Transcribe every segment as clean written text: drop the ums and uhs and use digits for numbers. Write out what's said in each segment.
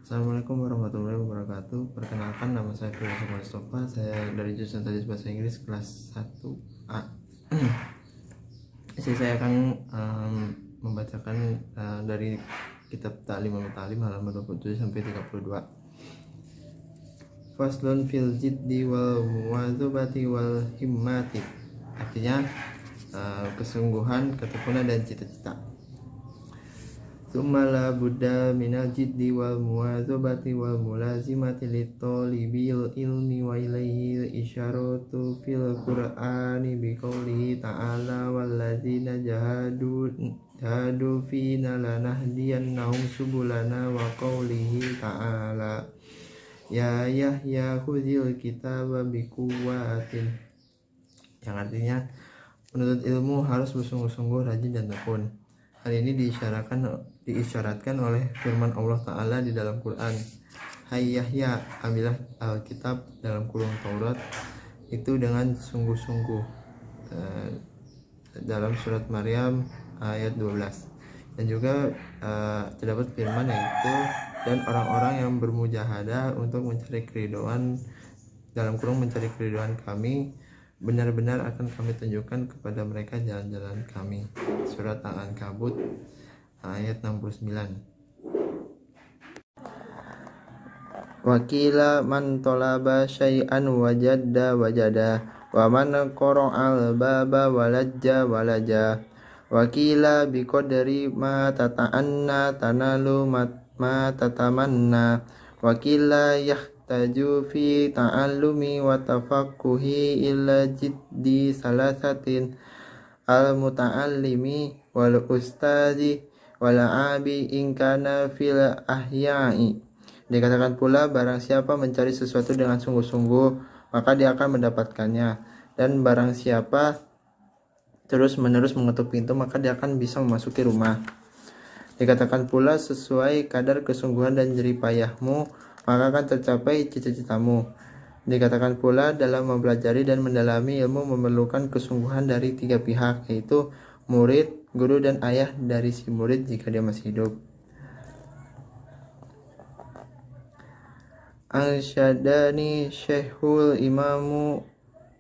Assalamualaikum warahmatullahi wabarakatuh. Perkenalkan, nama saya Firman Mustafa. Saya dari jurusan Tadis Bahasa Inggris kelas 1A. Di sini saya akan membacakan dari kitab Ta'lim wa Ta'lim halaman 27 sampai 32. Faslun fil jiddi wal muwadzabati wal himmati. Artinya kesungguhan, ketekunan dan cita-cita. Tsumma la budda minal jiddi wal muwadzabati wal mulazimati litalibil ilmi wa ilaihi isyaratu fil qur'ani biqaulihi ta'ala walladzina jahadu fina lanahdiyannahum subulana wa qaulihi ta'ala ya Yahya khudhil kitaba biquwwatin, yang artinya menuntut ilmu harus bersungguh-sungguh, rajin dan tekun. Hal ini diisyaratkan oleh firman Allah Ta'ala di dalam Quran. Hai Yahya, ambillah Alkitab dalam kurung Taurat itu dengan sungguh-sungguh, dalam surat Maryam ayat 12. Dan juga terdapat firman yaitu dan orang-orang yang bermujahadah untuk mencari keridhaan, dalam kurung mencari keridhaan kami, benar-benar akan kami tunjukkan kepada mereka jalan-jalan kami. Surat Al-Ankabut ayat 69. Wakila man tolaba syai'an wajada wa man qara'al baba walajja wakila biqadri ma tata'anna tanalu ma tatamanna wakila taju fi ta'allumi wa tafaqquhi illa jiddi salasatin al-muta'allimi wal ustazi wal abi in kana fil ahya'i. Dikatakan pula, barang siapa mencari sesuatu dengan sungguh-sungguh maka dia akan mendapatkannya, dan barang siapa terus-menerus mengetuk pintu maka dia akan bisa memasuki rumah. Dikatakan pula, sesuai kadar kesungguhan dan jerih payahmu maka akan tercapai cita-citamu. Dikatakan pula, dalam mempelajari dan mendalami ilmu memerlukan kesungguhan dari 3 pihak, yaitu murid, guru, dan ayah dari si murid jika dia masih hidup. Ansyadani Syekhul Imamu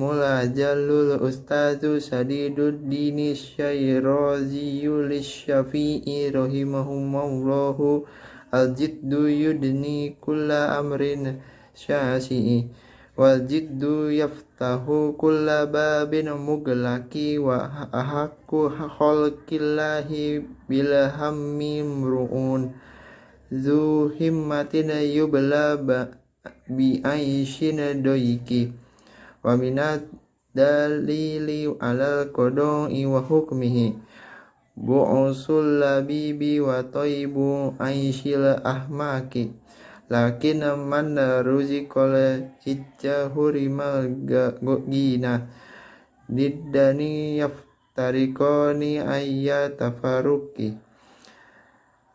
Mulajalul Ustazu Sadiduddini Syairoziyul Syafi'i rahimahumullahu al-jiddu yudni kulla amrin syasi'i wal jiddu yaftahu kulla babin muglaki wa ahakku khalqillahi bil hammi mru'un zu himmatin yubla bi aishin doiki wa minad dalili alal qada'i wa hukmihi bu'usul labibi wa toibu aishil ahmaki lakin man ruzikol hijja hurimal gina diddani yaftarikoni ayyatafaruki.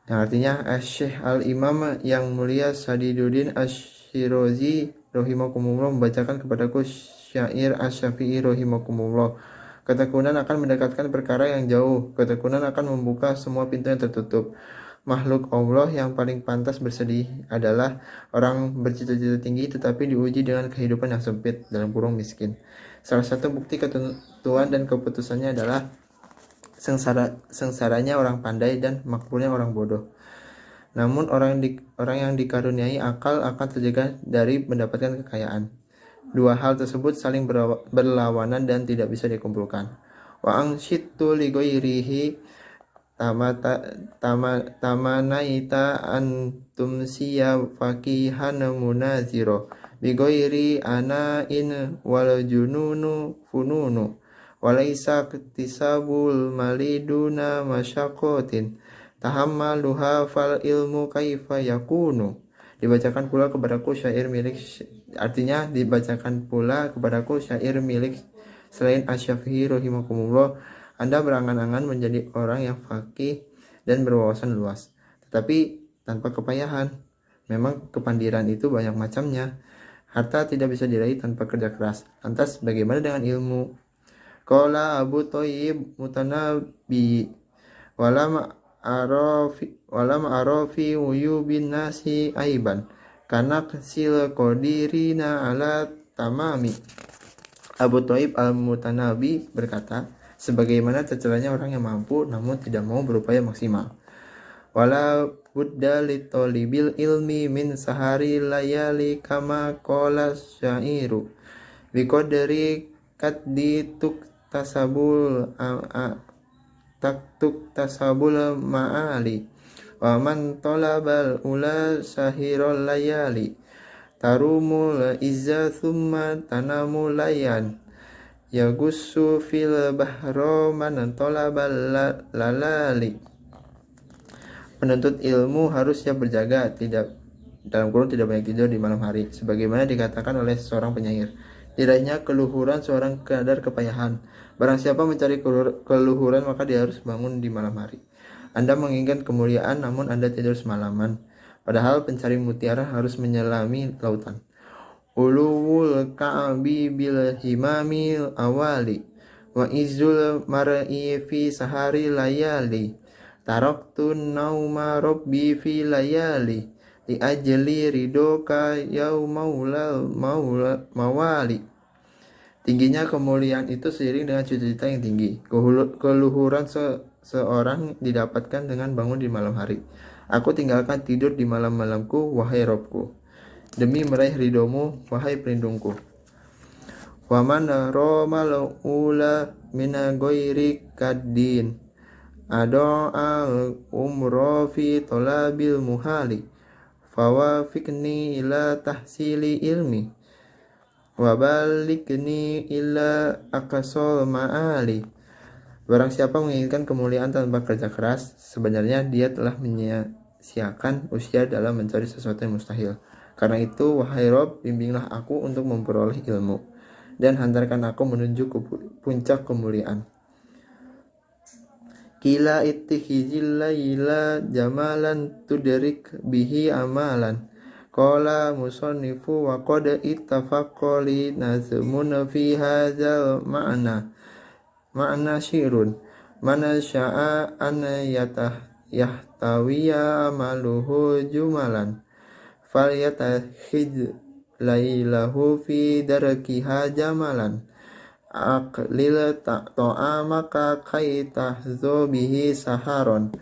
Yang artinya, Syekh Al-Imam yang mulia Sadiduddin Asy-Syirazi rahimakumullah membacakan kepadaku syair Asy-Syafi'i rahimakumullah. Ketekunan akan mendekatkan perkara yang jauh. Ketekunan akan membuka semua pintu yang tertutup. Makhluk Allah yang paling pantas bersedih adalah orang bercita-cita tinggi tetapi diuji dengan kehidupan yang sempit, dalam kurung miskin. Salah satu bukti ketentuan dan keputusannya adalah sengsaranya orang pandai dan makmurnya orang bodoh. Namun orang yang dikaruniai akal akan terjaga dari mendapatkan kekayaan. Dua hal tersebut saling berlawanan dan tidak bisa dikumpulkan. Wa angshitu li ghairihi tamanaita antum siya faqihan munaziro bi ghairi ana in wal jununu fununu walaysa iktisabul maliduna masyaqatin tahammaluha fal ilmu kaifa yakunu. Dibacakan pula kepadaku syair milik selain Asy-Syafi'i rahimakumullah. Anda berangan-angan menjadi orang yang faqih dan berwawasan luas, tetapi tanpa kepayahan. Memang kepandiran itu banyak macamnya. Harta tidak bisa diraih tanpa kerja keras. Lantas bagaimana dengan ilmu? Qala Abu Thayyib Mutanabbi walam arafi uyubin nasi aiban karena kecil qadirina ala tamami. Abu Thaib al-Mutanabi berkata, sebagaimana tercelanya orang yang mampu namun tidak mau berupaya maksimal. Wala budda litolibil ilmi min sahari layali kama qala syairu biqadri kaddi tuk tasabul ma'ali wa man talabal ula sahirul layali tarumul izza thumma tanamul layan yagussu fil bahro man talabal lalali. Penuntut ilmu harus siap berjaga, tidak banyak tidur di malam hari, sebagaimana dikatakan oleh seorang penyair. Tidaknya keluhuran seorang kadar kepayahan. Barang siapa mencari keluhuran maka dia harus bangun di malam hari. Anda menginginkan kemuliaan namun Anda tidur semalaman. Padahal pencari mutiara harus menyelami lautan. Uluwul ka'bi bil himamil awali wa izul mar'i fi sahari layali taraktu nauma rabbi fi layali li ajli ridoka yaumaulal mawali. Tingginya kemuliaan itu seiring dengan cita-cita yang tinggi. Keluhuran seorang didapatkan dengan bangun di malam hari. Aku tinggalkan tidur di malam-malamku, wahai Robku, demi meraih ridomu, wahai pelindungku. Wa man romal ula mina goiri kaddin ado'al umro fi tolabil muhali fawafikni ila tahsili ilmi wabalikni ila akasol ma'ali. Barang siapa menginginkan kemuliaan tanpa kerja keras, sebenarnya dia telah menyia-siakan usia dalam mencari sesuatu yang mustahil. Karena itu, wahai Rob, bimbinglah aku untuk memperoleh ilmu dan hantarkan aku menuju ke puncak kemuliaan. Kila ittihizil layla jamalan tudrik bihi amalan. Qala musannifu wa qad ittafaqa li nazmun fi hadzal ma'na syirun man syaa an yahtawiya amaluhu jumalan falyatahid lailahu fi darkiha jamalan aqlil ta'amaka kaitah bihi saharon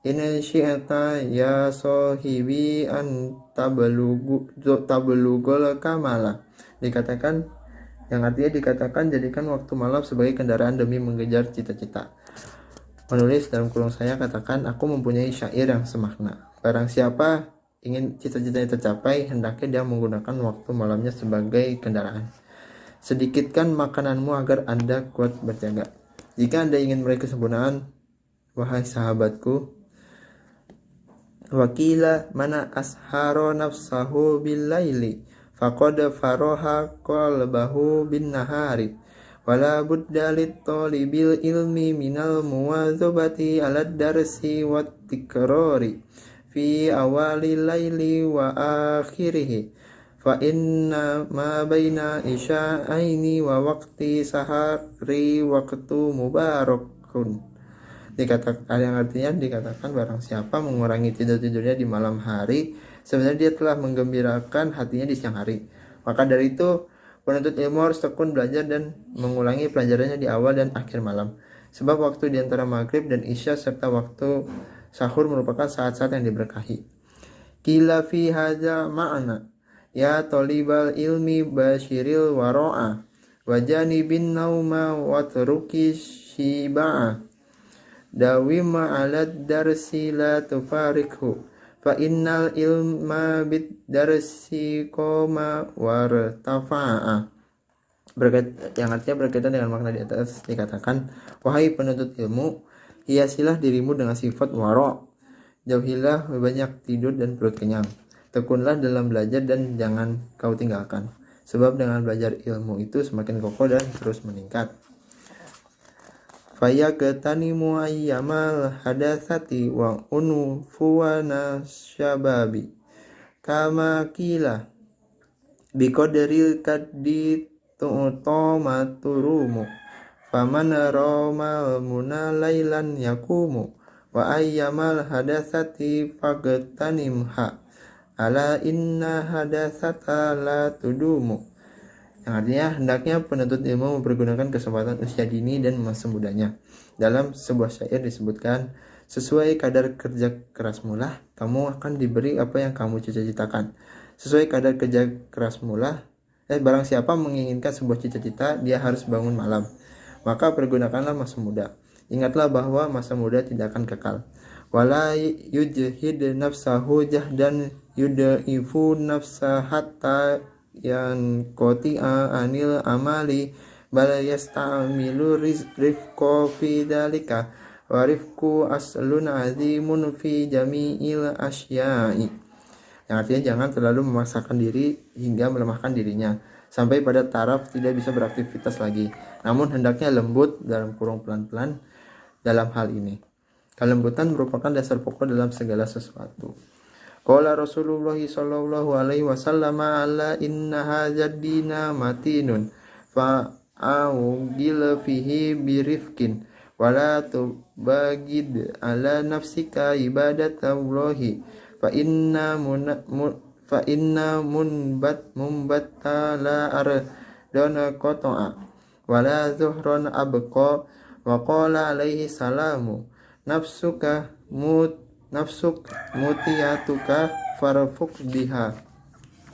in syi'ta ya sahibi an tablugul kamala. Yang artinya dikatakan jadikan waktu malam sebagai kendaraan demi mengejar cita-cita. Penulis dalam kurung saya katakan, aku mempunyai syair yang semakna. Barang siapa ingin cita-citanya tercapai, hendaknya dia menggunakan waktu malamnya sebagai kendaraan. Sedikitkan makananmu agar Anda kuat berjaga. Jika Anda ingin meraih kesempurnaan, wahai sahabatku, wakila mana asharo nafsahu bil laili faqad faroha qalbahu bin nahari wala budda lit talibil ilmi minal muwazabati ala darsi wat tikrari fi awali laili wa akhirih fa inna ma baina isya'aini wa waqti sahari waqtu mubarakun. Yang artinya dikatakan barang siapa mengurangi tidur-tidurnya di malam hari, sebenarnya dia telah menggembirakan hatinya di siang hari. Maka dari itu penuntut ilmu harus tekun belajar dan mengulangi pelajarannya di awal dan akhir malam. Sebab waktu di antara maghrib dan isya serta waktu sahur merupakan saat-saat yang diberkahi. Qila fi hadza ma'na ya talibal ilmi basyiril wara'a wajani bin nauma watruki shiba'a dawima alad darsi la tufarikhu fa innal ilma bid darsi qoma wartafa'a. Yang artinya berkaitan dengan makna di atas dikatakan, wahai penuntut ilmu, hiasilah dirimu dengan sifat wara', jauhilah banyak tidur dan perut kenyang, tekunlah dalam belajar dan jangan kau tinggalkan, sebab dengan belajar ilmu itu semakin kokoh dan terus meningkat. Fayaqtanimu ayyamal hadatsati wa unufuwana syababi kama qila biqadril kaddi tu'tamaturumu faman ramal munalailan yakumu wa ayyamal hadatsati fagtanimha ala inna hadatsata la tudumu. Yang artinya hendaknya penuntut ilmu mempergunakan kesempatan usia dini dan masa mudanya. Dalam sebuah syair disebutkan, sesuai kadar kerja kerasmu lah, kamu akan diberi apa yang kamu cita-citakan. Sesuai kadar kerja kerasmu lah, barang siapa menginginkan sebuah cita-cita, dia harus bangun malam. Maka pergunakanlah masa muda. Ingatlah bahwa masa muda tidak akan kekal. Wala yujhid nafsahu jahdan yudaifu nafsa hatta yang koti'a anil amali bal yasta'milu rifqo fi dalika wa rifqu aslun azimun fi jami'il asya'i. Yang artinya jangan terlalu memaksakan diri hingga melemahkan dirinya sampai pada taraf tidak bisa beraktivitas lagi, namun hendaknya lembut dalam kurung pelan-pelan dalam hal ini. Kelembutan merupakan dasar pokok dalam segala sesuatu. Qala Rasulullah sallallahu alaihi wasallam ala inna hadzal dina matinun fa'awgil fihi birifkin wala tubagid ala nafsika ibadatallahi fa inna mumbatta la ardana qata'a wala zuhran abqa wa qala alaihi salamu nafsuk mutiyatuka farfuk biha.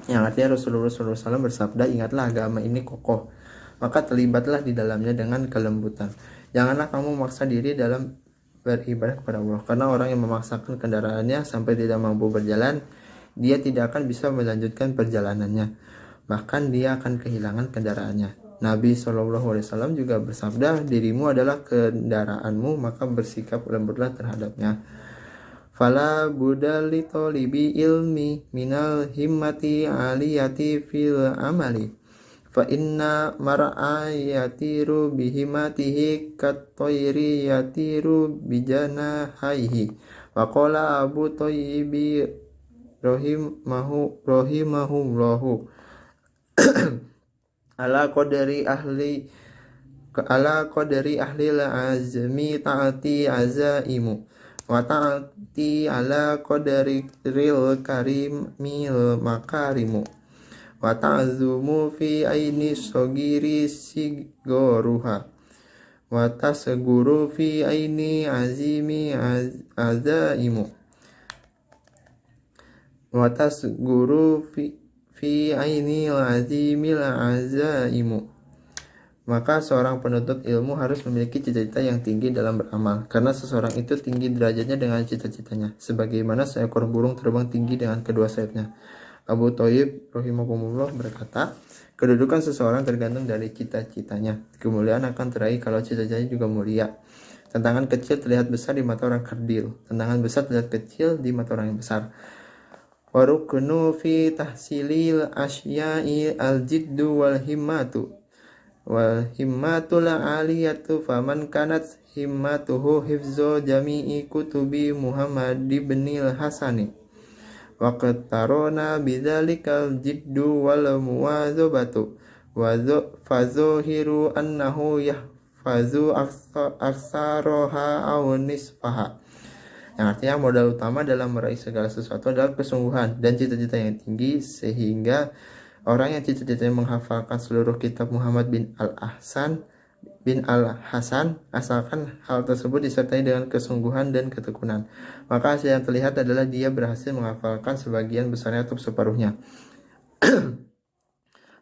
Yang artinya Rasulullah SAW bersabda, ingatlah agama ini kokoh, maka terlibatlah di dalamnya dengan kelembutan. Janganlah kamu memaksa diri dalam beribadah kepada Allah, karena orang yang memaksakan kendaraannya sampai tidak mampu berjalan, dia tidak akan bisa melanjutkan perjalanannya, bahkan dia akan kehilangan kendaraannya. Nabi SAW juga bersabda, dirimu adalah kendaraanmu, maka bersikap lembutlah terhadapnya. Fala budali tolibi ilmi minal himmati aliyati fil amali fa inna mar'a yatiru bihimatihi katoiri yatiru bijana haihi wa qala Abu Thayyibi rahimahullahu ala qadari ahli azmi ta'ati azaimu wa ta'ati ala qadari ril karimil makarimu wa ta'zumu fi aini sogiri sigoruha wa tasguru fi aini azimi azaimu wa tasguru fi aini azimil azaimu. Maka seorang penuntut ilmu harus memiliki cita-cita yang tinggi dalam beramal, karena seseorang itu tinggi derajatnya dengan cita-citanya, sebagaimana seekor burung terbang tinggi dengan kedua sayapnya. Abu Thayyib rahimahullah berkata, kedudukan seseorang tergantung dari cita-citanya. Kemuliaan akan teraih kalau cita-citanya juga mulia. Tantangan kecil terlihat besar di mata orang kerdil, tantangan besar terlihat kecil di mata orang yang besar. Waruknu fi tahsilil asya'i al-jiddu wal himmatu wal himmatul aliyatu faman kanat himmatuhu hifzu jami'i kutubi Muhammad ibn al-Hasani wa qatarona bidzalikal jiddu wal muwazabatu wa fazuhiru annahu yahfazu aksaroha aw nisfaha. Yang artinya modal utama dalam meraih segala sesuatu adalah kesungguhan dan cita-cita yang tinggi, sehingga orang yang cita-citanya menghafalkan seluruh kitab Muhammad bin Al-Hasan asalkan hal tersebut disertai dengan kesungguhan dan ketekunan, maka hasil yang terlihat adalah dia berhasil menghafalkan sebagian besarnya atau separuhnya.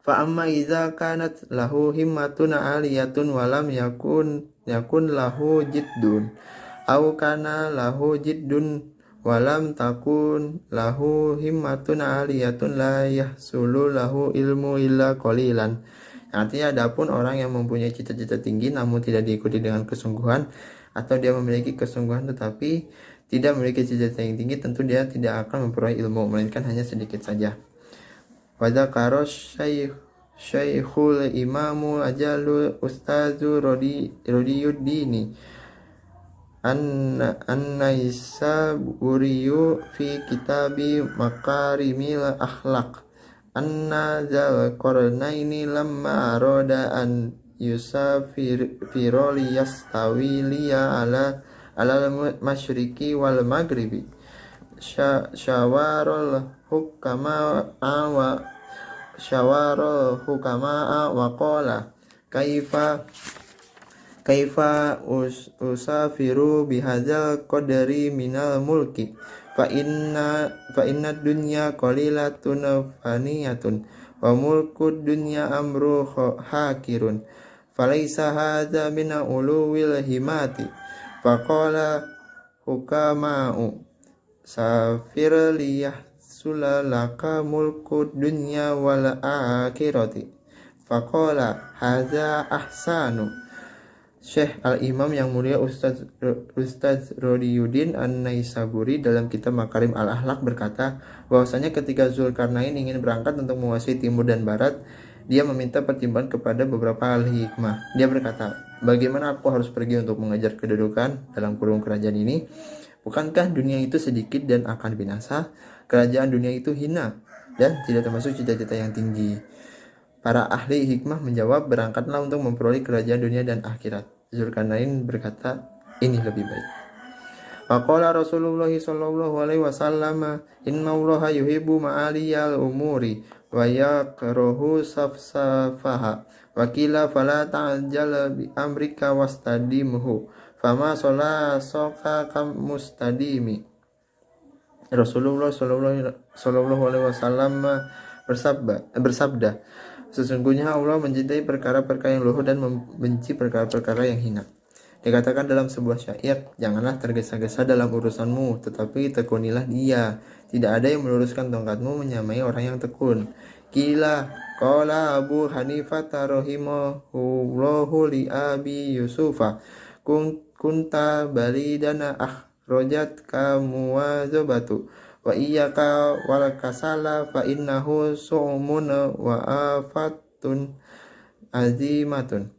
Fa amma idza kanat lahu himmatun aliyatun wa lam yakun lahu jiddun aw kana lahu jiddun walam takun lahu himmatun aliyatun la yahsulu lahu ilmu illa qalilan. Artinya adapun orang yang mempunyai cita-cita tinggi namun tidak diikuti dengan kesungguhan, atau dia memiliki kesungguhan tetapi tidak memiliki cita-cita yang tinggi, tentu dia tidak akan memperoleh ilmu, melainkan hanya sedikit saja. Wa dzakara Syekhul Imamu Ajalu Ustazu Rodiyuddini An-Naisaburiyu fi kitabi Makarimil Akhlaq anna zal qarnaini lamma arada an yusafir firoli yastawi liya ala alal masyriqi wal maghribi syawarul hukama wa qala kaifa usafiru bihadzal qadri minal mulki fa inna dunya qalilatun faniyatun wa mulkud dunya amru hakirun falaisa hadza min uluwil himati faqala hukama'u safir liyahsulalaka mulkud dunya wal akhirati faqala hadza ahsanu. Syekh Al-Imam yang mulia Ustaz Rodiyuddin An-Naisaburi dalam kitab Makarim Al-Akhlaq berkata bahwasanya ketika Zulkarnain ingin berangkat untuk menguasai timur dan barat, dia meminta pertimbangan kepada beberapa ahli hikmah. Dia berkata, bagaimana aku harus pergi untuk mengejar kedudukan dalam kurung kerajaan ini? Bukankah dunia itu sedikit dan akan binasa? Kerajaan dunia itu hina dan tidak termasuk cita-cita yang tinggi. Para ahli hikmah menjawab, berangkatlah untuk memperoleh kerajaan dunia dan akhirat. Zulkarnain berkata, ini lebih baik. Faqala Rasulullah sallallahu alaihi wasallam, innallaha yuhibbu ma'aliyal umuri wa yakrahu safsafaha. Wa qila fala ta'jal bi amrika wastadimhu. Fama soka kam mustadimi. Rasulullah sallallahu alaihi wasallam bersabda, sesungguhnya Allah mencintai perkara-perkara yang luhur dan membenci perkara-perkara yang hina. Dikatakan dalam sebuah syair, janganlah tergesa-gesa dalam urusanmu, tetapi tekunilah dia. Tidak ada yang meluruskan tongkatmu menyamai orang yang tekun. Qala Abu Hanifah rahimahullahu li Abi Yusufa, kunta balidana akhrajat ka muwazabatu wa iyyaka wal kasala fa innahu su'mun wa afatun azimatun.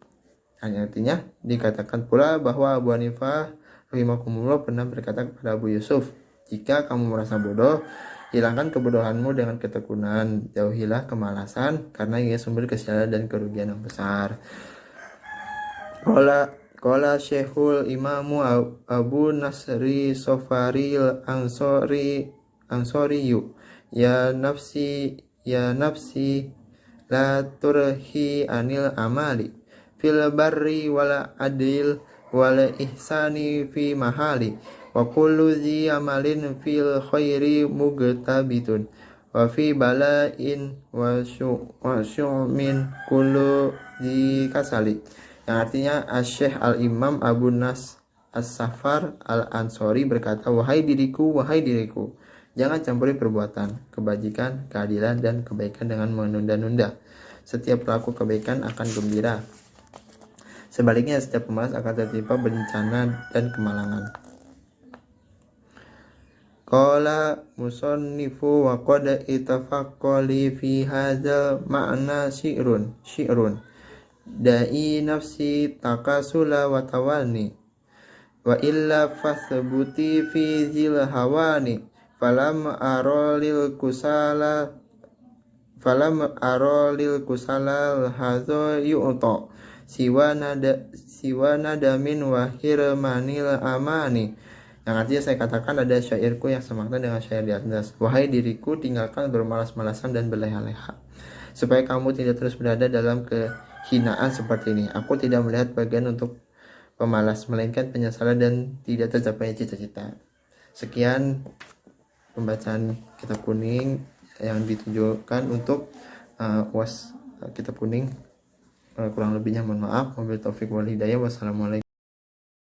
Artinya dikatakan pula bahwa Abu Hanifah rahimahumullah pernah berkata kepada Abu Yusuf, jika kamu merasa bodoh, hilangkan kebodohanmu dengan ketekunan, jauhilah kemalasan karena ia sumber kesialan dan kerugian yang besar. Qala Syekhul Imamu Abu Nasri Sofaril Ansoriyu, ya nafsi la turhi anil amali fil barri wala adil wala ihsani fi mahali wa kullu zi amalin fil khairi mugtabitun wa fi bala'in wa syu'min kullu zi kasali. Yang artinya Syekh Al-Imam Abu Nas As-Safar Al-Ansori berkata, wahai diriku, jangan campuri perbuatan, kebajikan, keadilan, dan kebaikan dengan menunda-nunda. Setiap pelaku kebaikan akan gembira. Sebaliknya, setiap pemalas akan tertimpa bencana dan kemalangan. Qala musannifu wa qad itafaqqali fi hadzal ma'na syi'run. Da'i nafsi takasula wa tawani wa illa fasbuti fi zil hawani falam arolil kusala hadza yu'ta siwa nadamin wa hirmanil amani. Yang artinya saya katakan ada syairku yang semakna dengan syair di atas. Wahai diriku, tinggalkan bermalas-malasan dan berleha-leha, supaya kamu tidak terus berada dalam kehinaan seperti ini. Aku tidak melihat bagian untuk pemalas, melainkan penyesalan dan tidak tercapai cita-cita. Sekian pembacaan kitab kuning yang ditujukan untuk UAS kitab kuning. Kurang lebihnya mohon maaf. Wabillahi taufiq wal hidayah. Wassalamualaikum.